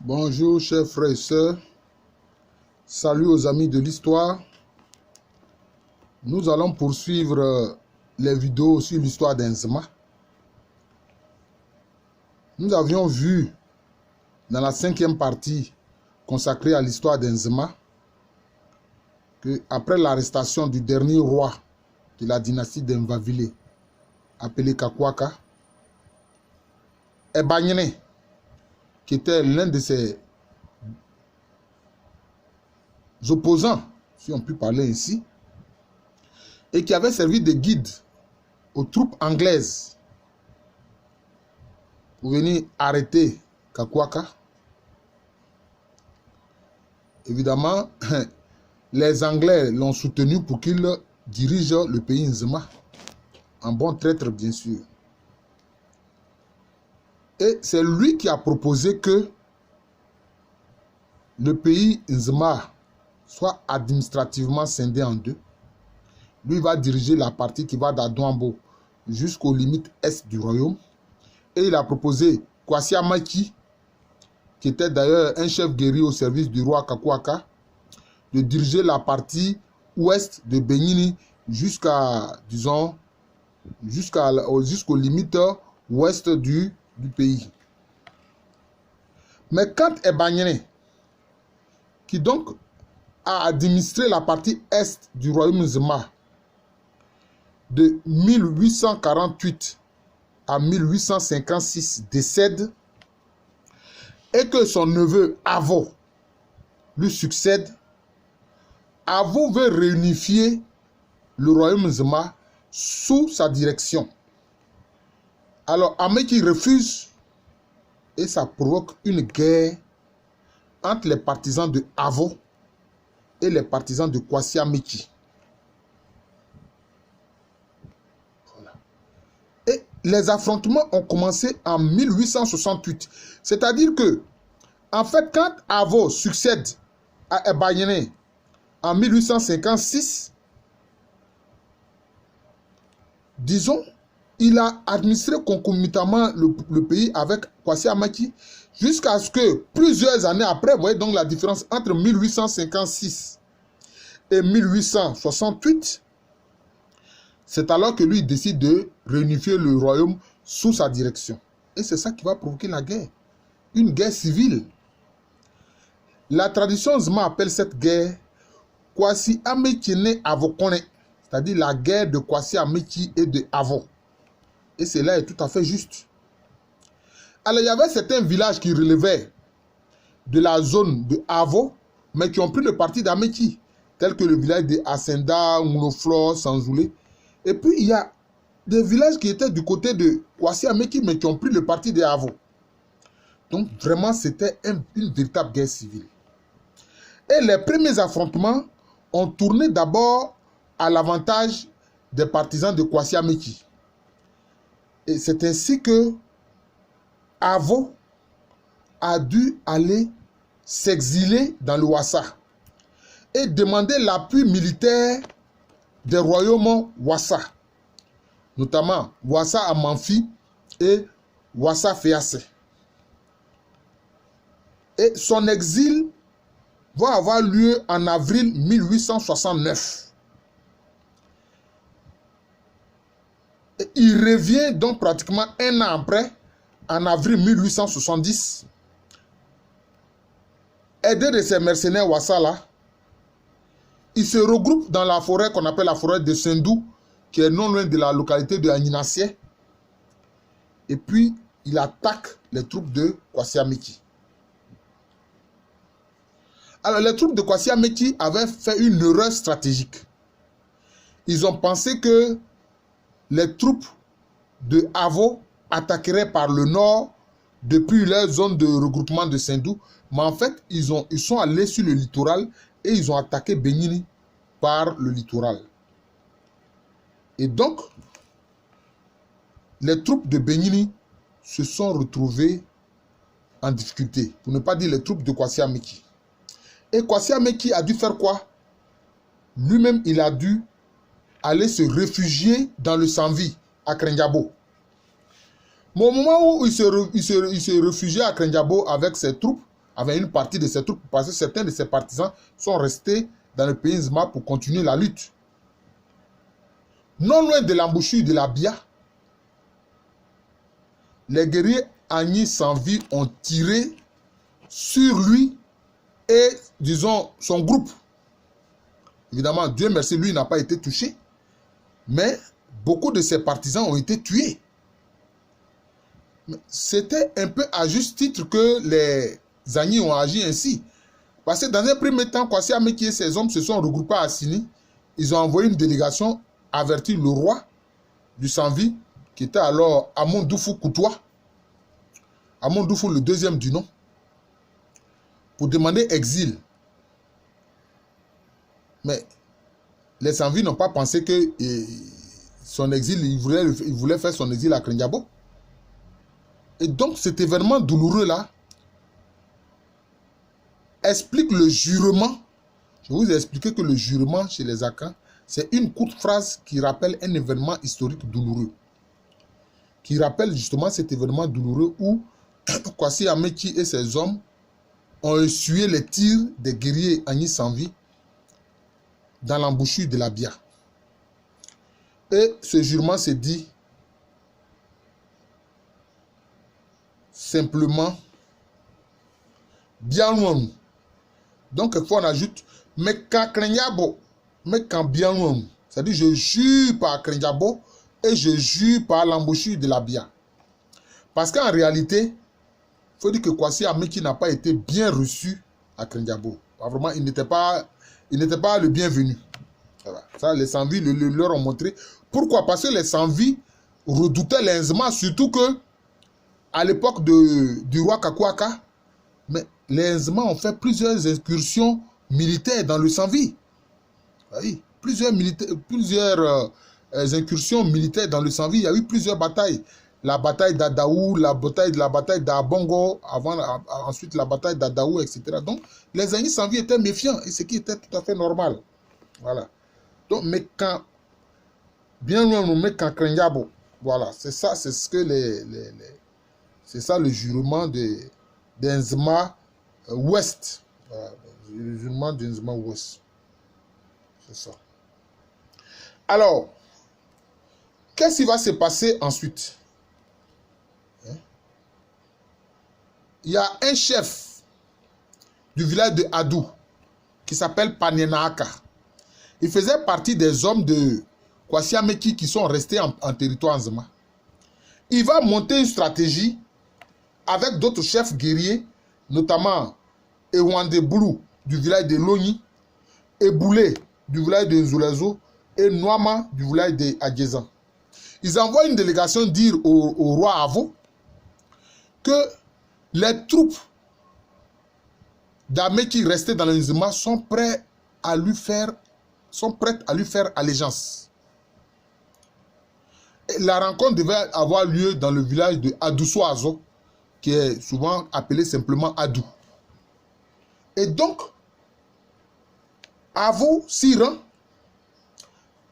Bonjour chers frères et sœurs, salut aux amis de l'histoire. Nous allons poursuivre les vidéos sur l'histoire d'Inzima. Nous avions vu dans la 5e partie consacrée à l'histoire d'Inzima que après l'arrestation du dernier roi de la dynastie d'Envavile, appelé Kakwaka, Ebanyene, qui était l'un de ses opposants, si on peut parler ainsi, et qui avait servi de guide aux troupes anglaises pour venir arrêter Kakwaka. Évidemment, les Anglais l'ont soutenu pour qu'il dirige le pays Nzima, en bon traître bien sûr. Et c'est lui qui a proposé que le pays Nzima soit administrativement scindé en deux. Lui va diriger la partie qui va d'Adouambo jusqu'aux limites est du royaume. Et il a proposé Kwasi Amaki, qui était d'ailleurs un chef guerrier au service du roi Kakwaka, de diriger la partie ouest de Benyini jusqu'à, disons, jusqu'aux limites ouest du pays. Mais quand Ebanyene, qui donc a administré la partie est du royaume Nzima de 1848 à 1856, décède, et que son neveu Avo lui succède, Avo veut réunifier le royaume Nzima sous sa direction. Alors Ameki refuse et ça provoque une guerre entre les partisans de Avo et les partisans de Kwasi Ameki. Voilà. Et les affrontements ont commencé en 1868. C'est-à-dire que, en fait, quand Avo succède à Ebanyene en 1856, disons, il a administré concomitamment le pays avec Kwasi Ameki jusqu'à ce que plusieurs années après, vous voyez donc la différence entre 1856 et 1868, c'est alors que lui décide de réunifier le royaume sous sa direction. Et c'est ça qui va provoquer la guerre, une guerre civile. La tradition Nzima appelle cette guerre Kwasi Ameki Avokone, c'est-à-dire la guerre de Kwasi Ameki et de Avo. Et cela est tout à fait juste. Alors, il y avait certains villages qui relevaient de la zone de Avo, mais qui ont pris le parti d'Ameki, tels que le village de Asenda, Mounoflo, Sanzoulé. Et puis, il y a des villages qui étaient du côté de Kwasi Ameki, mais qui ont pris le parti de Avo. Donc, vraiment, c'était une véritable guerre civile. Et les premiers affrontements ont tourné d'abord à l'avantage des partisans de Kwasi Ameki. Et c'est ainsi que Avo a dû aller s'exiler dans le Wassa et demander l'appui militaire des royaumes Wassa, notamment Wassa Amanfi et Wassa Féassé. Et son exil va avoir lieu en avril 1869. Et il revient donc pratiquement un an après, en avril 1870, aidé de ses mercenaires Wassa, il se regroupe dans la forêt qu'on appelle la forêt de Sendou, qui est non loin de la localité de Agninassié. Et puis, il attaque les troupes de Kwasi Ameki. Alors, les troupes de Kwasi Ameki avaient fait une erreur stratégique. Ils ont pensé que les troupes de Avo attaqueraient par le nord depuis leur zone de regroupement de Sendou. Mais en fait, ils sont allés sur le littoral et ils ont attaqué Benyini par le littoral. Et donc, les troupes de Benyini se sont retrouvées en difficulté, pour ne pas dire les troupes de Kwasi Ameki. Et Kwasi Ameki a dû faire quoi? Lui-même, il a dû aller se réfugier dans le Sanvi, à Krenjabo. Mais au moment où il se réfugiait à Krenjabo avec ses troupes, avec une partie de ses troupes, parce que certains de ses partisans sont restés dans le pays Nzema pour continuer la lutte. Non loin de l'embouchure de la Bia, les guerriers Agni Sanvi ont tiré sur lui et, disons, son groupe. Évidemment, Dieu merci, lui n'a pas été touché, mais beaucoup de ses partisans ont été tués. C'était un peu à juste titre que les Agni ont agi ainsi. Parce que dans un premier temps, Kwasi Ameki et ses hommes se sont regroupés à Assini. Ils ont envoyé une délégation avertir le roi du Sanvi, qui était alors Amon Doufou Koutoua, Amon Doufou le deuxième du nom, pour demander exil. Mais les Sanvi n'ont pas pensé que son exil, il voulait faire son exil à Krendiabo. Et donc cet événement douloureux-là explique le jurement. Je vais vous expliquer que le jurement chez les Akans, c'est une courte phrase qui rappelle un événement historique douloureux. Qui rappelle justement cet événement douloureux où Kwasi Ameki et ses hommes ont essuyé les tirs des guerriers Agni Sanvi dans l'embouchure de la Bia. Et ce jurement se dit simplement bien loin. Donc, quelquefois on ajoute mais quand Krendiabo, mais quand bien loin. C'est-à-dire je jure par Krendiabo et je jure par l'embouchure de la Bia. Parce qu'en réalité, il faut dire que Kwasi Ameki n'a pas été bien reçu à Krendiabo. Vraiment, il n'était pas le bienvenu. Voilà. Ça, les Sanvi leur ont montré. Pourquoi? Parce que les Sanvi redoutaient les Nzema, surtout que à l'époque du roi Kakuaka, mais les Nzema ont fait plusieurs incursions militaires dans le Sanvi. Oui, plusieurs incursions militaires dans le Sanvi. Il y a eu plusieurs batailles. La bataille d'Adaou, la bataille d'Abongo, ensuite la bataille d'Adaou, etc. Donc, les Agni Sanvi étaient méfiants, et ce qui était tout à fait normal. Voilà. Donc, mais quand, bien loin, mais quand Krendiabo, voilà, c'est ça, c'est ce que c'est ça le jurement des Nzema Ouest. Voilà, le jurement des Nzema Ouest. C'est ça. Alors, qu'est-ce qui va se passer ensuite? Il y a un chef du village de Adou qui s'appelle Panenaka. Il faisait partie des hommes de Kwasi Ameki qui sont restés en territoire Nzema. Il va monter une stratégie avec d'autres chefs guerriers, notamment Ewande Boulou du village de Loni, Eboulé du village de Nzulazo et Noama du village de Adjezan. Ils envoient une délégation dire au roi Avo que les troupes d'Ameki restées dans le Nzema sont prêtes à lui faire allégeance. Et la rencontre devait avoir lieu dans le village de Adousoazo, qui est souvent appelé simplement Adou. Et donc, Avo s'y rend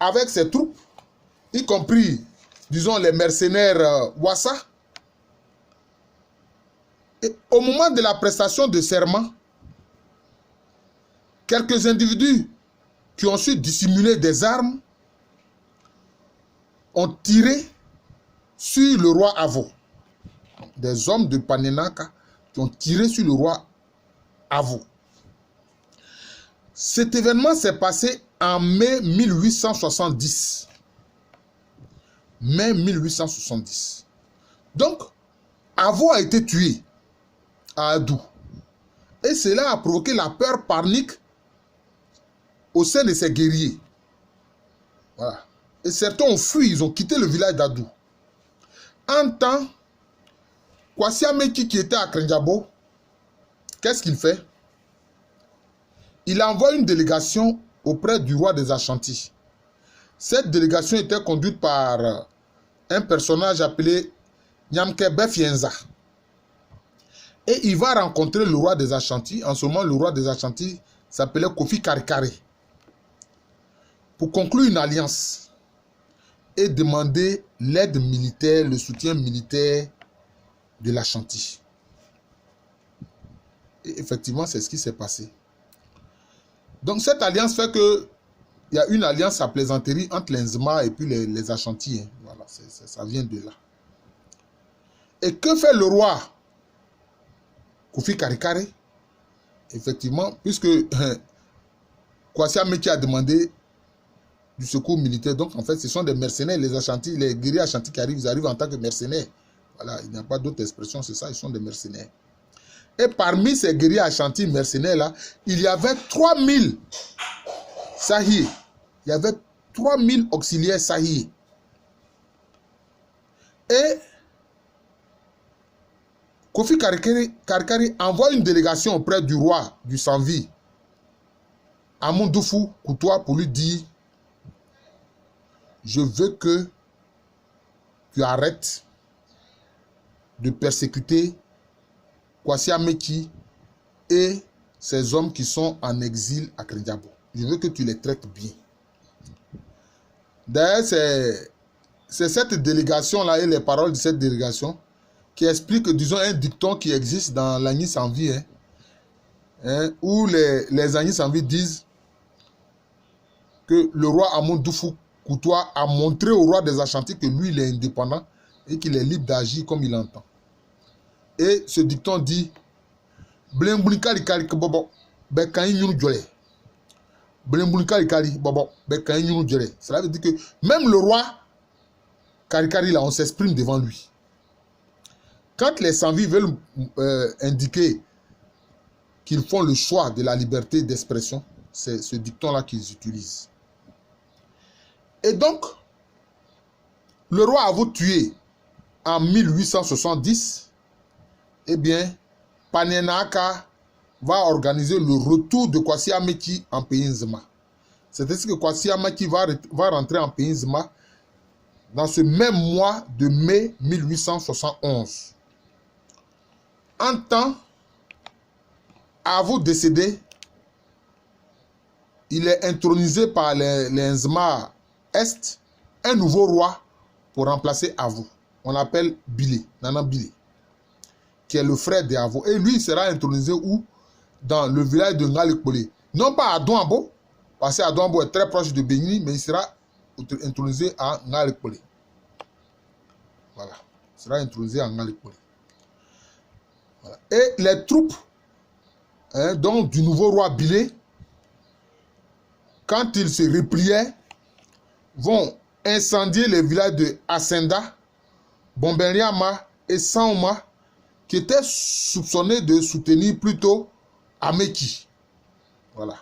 avec ses troupes, y compris, disons, les mercenaires Wassa. Et au moment de la prestation de serment, quelques individus qui ont su dissimuler des armes ont tiré sur le roi Avo. Des hommes de Panenaka qui ont tiré sur le roi Avo. Cet événement s'est passé en mai 1870. Mai 1870. Donc, Avo a été tué à Adou. Et cela a provoqué la peur panique au sein de ces guerriers. Voilà. Et certains ont fui, ils ont quitté le village d'Adou. En temps, Kwasi Ameki qui était à Krendiabo, qu'est-ce qu'il fait? Il envoie une délégation auprès du roi des Ashanti. Cette délégation était conduite par un personnage appelé Nyamke Befienza. Et il va rencontrer le roi des Ashanti. En ce moment, le roi des Ashanti s'appelait Kofi Karikare. Pour conclure une alliance et demander l'aide militaire, le soutien militaire de l'Ashanti. Et effectivement, c'est ce qui s'est passé. Donc cette alliance fait que il y a une alliance à plaisanterie entre les Nzema et puis les Ashanti. Hein. Voilà, ça vient de là. Et que fait le roi Kofi Karikare? Effectivement, puisque Kwasi Ameki a demandé du secours militaire, donc en fait, ce sont des mercenaires, les Ashanti, les guerriers Ashanti qui arrivent, ils arrivent en tant que mercenaires. Voilà, il n'y a pas d'autre expression, c'est ça, ils sont des mercenaires. Et parmi ces guerriers Ashanti mercenaires-là, il y avait 3000 Sahis. Il y avait 3000 auxiliaires Sahis. Et Kofi Karikare envoie une délégation auprès du roi du Sanvi, Amundufu Koutoua, pour lui dire: je veux que tu arrêtes de persécuter Kwasi Ameki et ces hommes qui sont en exil à Krediabo. Je veux que tu les traites bien. D'ailleurs, c'est cette délégation-là et les paroles de cette délégation qui expliquent, disons, un dicton qui existe dans l'Agni Sanvi, où les Agni Sanvi disent que le roi Amundufu Koutoua a montré au roi des Ashanti que lui, il est indépendant et qu'il est libre d'agir comme il entend. Et ce dicton dit: cela veut dire que même le roi Karikare, là, on s'exprime devant lui. Quand les Sanvi veulent indiquer qu'ils font le choix de la liberté d'expression, c'est ce dicton-là qu'ils utilisent. Et donc, le roi a voulu tuer en 1870, eh bien, Panenaka va organiser le retour de Kwasi Ameki en pays Nzema. C'est-à-dire que Kwasi Ameki va rentrer en pays Nzema dans ce même mois de mai 1871. En temps, avant de décéder, il est intronisé par les Nzema Est, un nouveau roi pour remplacer Avo. On l'appelle Bilé, Nana Bilé, qui est le frère d'Avo. Et lui, il sera intronisé où? Dans le village de Ngalikpole. Non pas à Douambo, parce que Douambo est très proche de Béni, mais il sera intronisé à Ngalikpole. Voilà, il sera intronisé à Ngalikpole. Voilà. Et les troupes donc, du nouveau roi Bilé, quand ils se repliaient, vont incendier les villages de Asenda, Bomberiama et Saoma, qui étaient soupçonnés de soutenir plutôt Ameki. Voilà.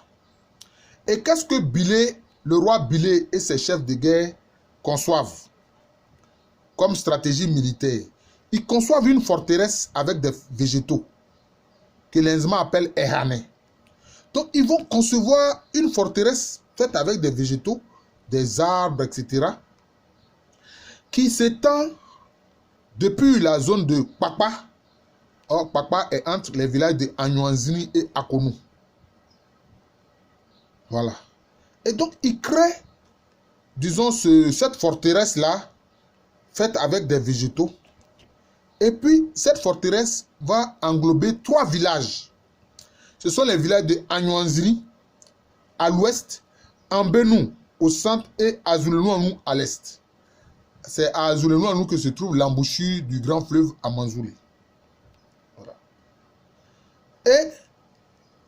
Et qu'est-ce que Bilé, le roi Bilé et ses chefs de guerre conçoivent comme stratégie militaire? Ils conçoivent une forteresse avec des végétaux que les Nzema appellent Ehane. Donc, ils vont concevoir une forteresse faite avec des végétaux, des arbres, etc., qui s'étend depuis la zone de Kpakpa. Or, Kpakpa est entre les villages de Anyuanzini et Akonou. Voilà. Et donc, ils créent, disons, cette forteresse-là, faite avec des végétaux. Et puis, cette forteresse va englober 3 villages. Ce sont les villages de Anyuanzini à l'ouest, Ambenou au centre et Azulenouanou à l'est. C'est à Azulenouanou que se trouve l'embouchure du grand fleuve Amanzouli. Voilà. Et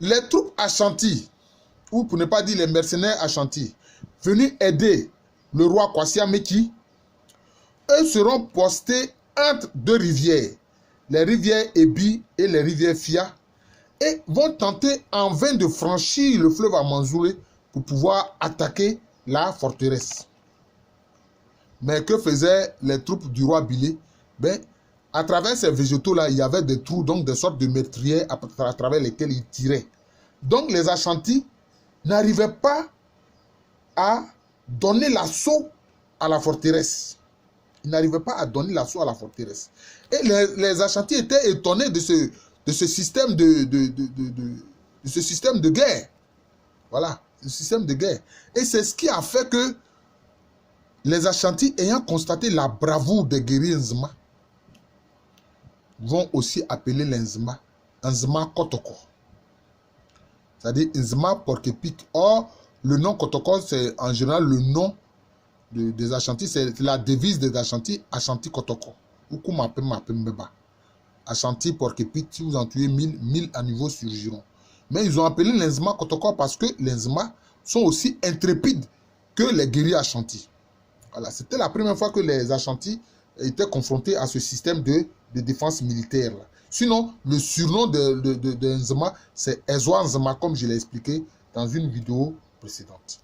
les troupes Ashanti, ou pour ne pas dire les mercenaires Ashanti, venus aider le roi Kwasi Ameki, eux seront postés entre 2 rivières, les rivières Ebi et les rivières Fia, et vont tenter en vain de franchir le fleuve Amanzoulé pour pouvoir attaquer la forteresse. Mais que faisaient les troupes du roi Bilé? Ben, à travers ces végétaux-là, il y avait des trous, donc des sortes de meurtrières à travers lesquels ils tiraient. Donc les Ashanti n'arrivaient pas à donner l'assaut à la forteresse. Ils n'arrivaient pas à donner l'assaut à la forteresse. Et les Ashanti étaient étonnés de ce système ce système de guerre. Voilà, ce système de guerre. Et c'est ce qui a fait que les Ashanti, ayant constaté la bravoure des guerriers Nzema, vont aussi appeler les Nzema Nzema Kotoko. C'est-à-dire Nzema Porc-Épic. Or, le nom Kotoko, c'est en général le nom des Ashanti, c'est la devise des Ashanti, Ashanti Kotoko. Oukou Mapem Mapem Beba. Ashanti Porc-Épic, si vous en tuez 1000, 1000 à nouveau surgiront. Mais ils ont appelé les Nzema Kotoko parce que les Nzema sont aussi intrépides que les guerriers Ashanti. Voilà, c'était la première fois que les Ashanti étaient confrontés à ce système de défense militaire. Là. Sinon, le surnom de Nzema, c'est Ezwa Nzema, comme je l'ai expliqué dans une vidéo précédente.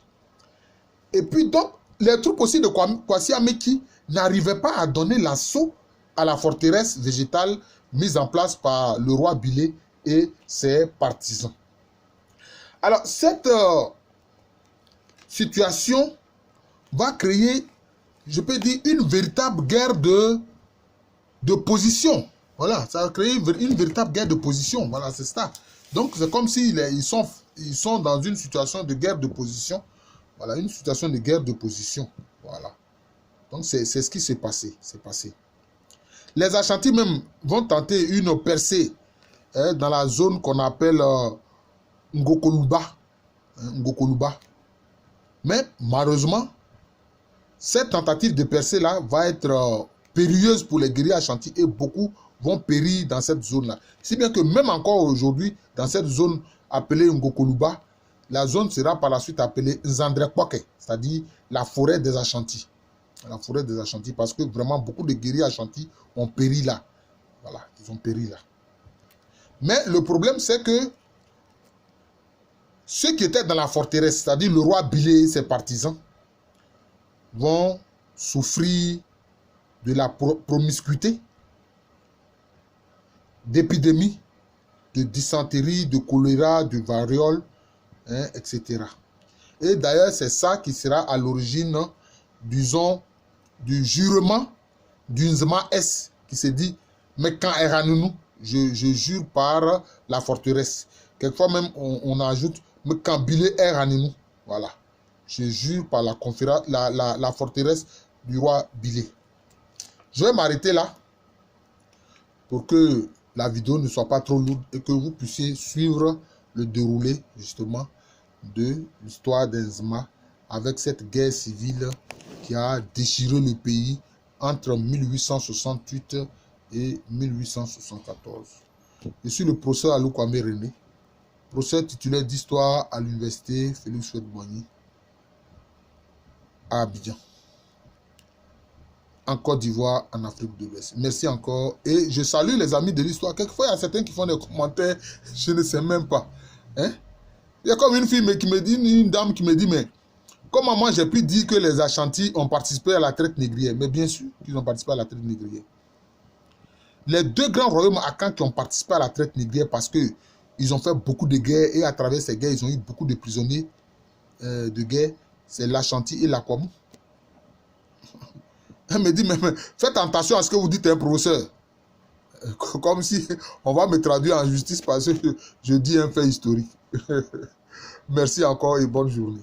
Et puis donc, les troupes aussi de Kwasi Ameki n'arrivaient pas à donner l'assaut à la forteresse végétale mise en place par le roi Bilé et ses partisans. Alors, cette situation va créer, je peux dire, une véritable guerre de position. Voilà, ça va créer une véritable guerre de position. Voilà, c'est ça. Donc, c'est comme s'ils sont dans une situation de guerre de position. Voilà, une situation de guerre de position. Voilà. Donc, c'est ce qui s'est passé. Les Ashanti même vont tenter une percée dans la zone qu'on appelle Ngokoluba. Ngokoluba. Mais malheureusement, cette tentative de percée-là va être périlleuse pour les guerriers Ashanti et beaucoup vont périr dans cette zone-là. Si bien que même encore aujourd'hui, dans cette zone appelée Ngokoluba, la zone sera par la suite appelée Nzandrekpoke, c'est-à-dire la forêt des Ashanti. La forêt des Ashanti, parce que vraiment beaucoup de guerriers Ashanti ont péri là. Voilà, ils ont péri là. Mais le problème, c'est que ceux qui étaient dans la forteresse, c'est-à-dire le roi Bilé et ses partisans, vont souffrir de la promiscuité, d'épidémies, de dysenterie, de choléra, de variole, etc. Et d'ailleurs, c'est ça qui sera à l'origine, disons, du jurement du Nzema S qui se dit « Mais quand Eranounou, je jure par la forteresse ». Quelquefois même, on ajoute « Mais quand Bilé Eranounou ». Voilà. Je jure par la forteresse du roi Bilé. Je vais m'arrêter là pour que la vidéo ne soit pas trop lourde et que vous puissiez suivre le déroulé justement de l'histoire d'Nzema avec cette guerre civile qui a déchiré le pays entre 1868 et 1874. Je suis le professeur Alou Kwame René, professeur titulaire d'histoire à l'université Félix Houphouët-Boigny à Abidjan, en Côte d'Ivoire, en Afrique de l'Ouest. Merci encore. Et je salue les amis de l'histoire. Quelquefois, il y a certains qui font des commentaires, je ne sais même pas. Hein? Il y a comme une fille qui me dit, une dame qui me dit, mais comment moi j'ai pu dire que les Ashanti ont participé à la traite négrière? Mais bien sûr qu'ils ont participé à la traite négrière. Les deux grands royaumes Akan qui ont participé à la traite négrière parce qu'ils ont fait beaucoup de guerres et à travers ces guerres, ils ont eu beaucoup de prisonniers de guerre. C'est l'Ashanti et l'Akwamou. Elle me dit, mais faites attention à ce que vous dites, un professeur. Comme si on va me traduire en justice parce que je dis un fait historique. Merci encore et bonne journée.